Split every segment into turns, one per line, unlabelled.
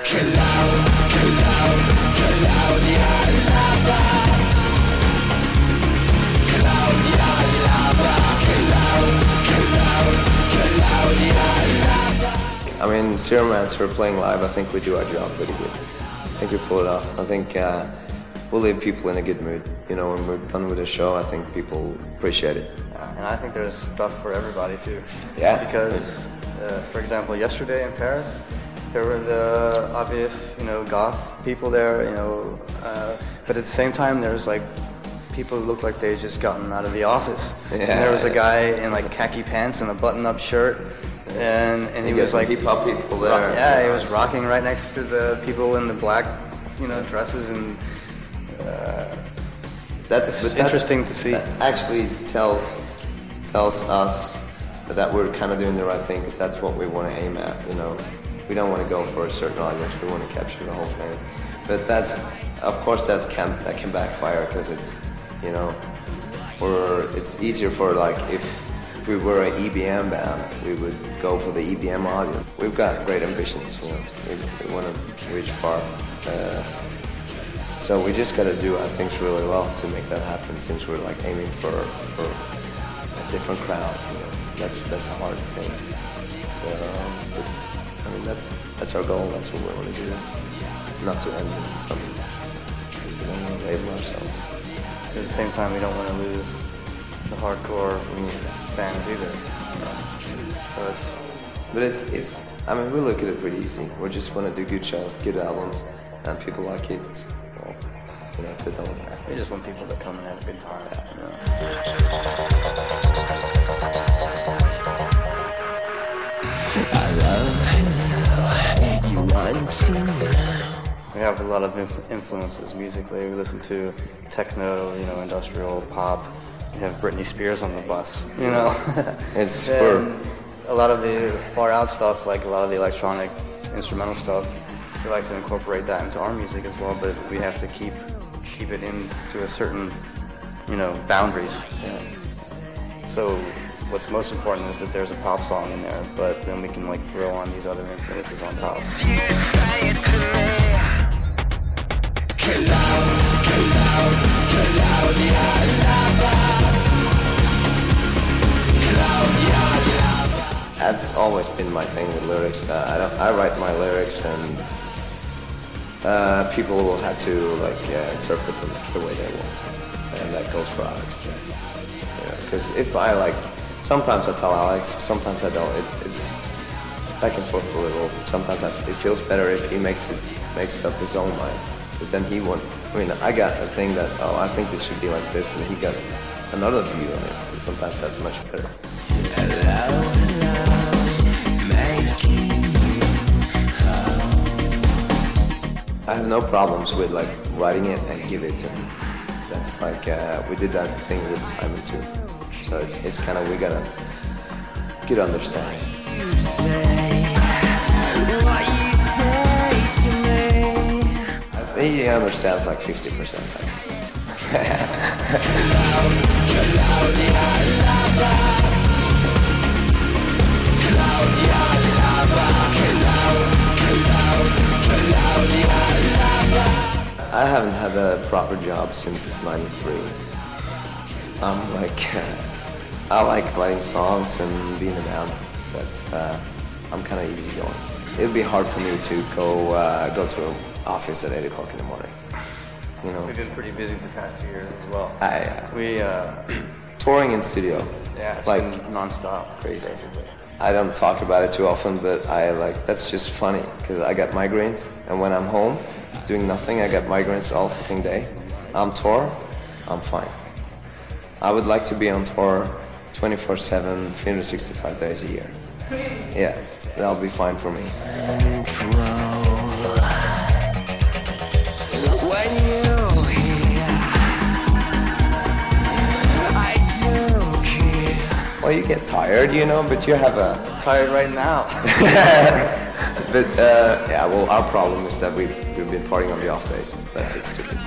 I mean, Zeromancer playing live, I think we do our job pretty good. I think we pull it off. I think we'll leave people in a good mood. You know, when we're done with the show, I think people appreciate it.
And I think there's stuff for everybody too.
Yeah.
Because, for example, yesterday in Paris, there were the obvious, goth people there, but at the same time, there's like people who look like they just gotten out of the office. Yeah. And there was a guy in like khaki pants and a button-up shirt. And he was like
hip-hop people there.
Yeah, he was rocking right next to the people in the black, dresses, and that's interesting to see.
That actually tells us that we're kind of doing the right thing, because that's what we want to aim at. We don't want to go for a certain audience. We want to capture the whole thing. But of course, that can backfire, because it's it's easier for like if we were an EBM band, we would go for the EBM audience. We've got great ambitions, we want to reach far. So we just got to do our things really well to make that happen, since we're like aiming for a different crowd. That's a hard thing. So, I mean, that's our goal. That's what we want to do. Not to end in some, we don't want to label ourselves.
At the same time, we don't want to lose the hardcore fans either.
But it's. I mean, we look at it pretty easy. We just want to do good shows, good albums, and people like it. Well, if they don't,
we just want people to come and have a good time. We have a lot of influences musically. We listen to techno, industrial pop. We have Britney Spears on the bus,
It's super.
A lot of the far out stuff, like a lot of the electronic instrumental stuff, we like to incorporate that into our music as well, but we have to keep it into a certain, boundaries. Yeah. So what's most important is that there's a pop song in there, but then we can like throw on these other influences on top.
That's always been my thing with lyrics. I write my lyrics, and people will have to interpret them the way they want, and that goes for Alex too. Because if sometimes I tell Alex, sometimes I don't. It's back and forth a little. Sometimes it feels better if he makes up his own mind, because then he won't. I mean, I got a thing that I think this should be like this, and he got another view on it. And sometimes that's much better. I have no problems with writing it and give it to him. That's we did that thing with Simon too. So it's kind of, we got a good understanding. I think he understands 50%. I haven't had a proper job since '93. I like writing songs and being a band. I'm kind of easygoing. It'd be hard for me to go to an office at 8 o'clock in the morning.
We've been pretty busy the past 2 years as well.
We touring in studio.
Yeah, it's been non-stop,
crazy.
Basically.
I don't talk about it too often, but that's just funny, because I got migraines, and when I'm home doing nothing, I got migraines all fucking day. I'm tour, I'm fine. I would like to be on tour 24/7, 365 days a year. Yeah, that'll be fine for me. Well, you get tired, but you have a...
Tired right now.
But, well, our problem is that we've been partying on the off days. That's it, stupid.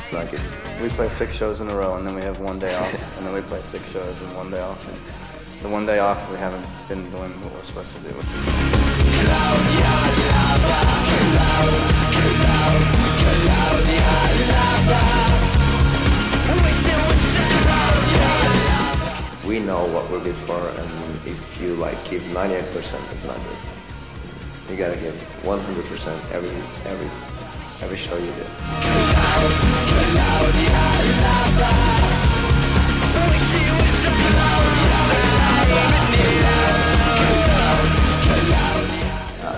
It's not good.
We play 6 shows in a row, and then we have 1 day off, and then we play 6 shows and 1 day off. And the 1 day off, we haven't been doing what we're supposed to do.
before, and if you like give 98%, it's not good. You gotta give 100% every show you do.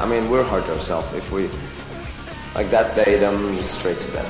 I mean, we're hard to ourselves. If we, like that day, then straight to bed.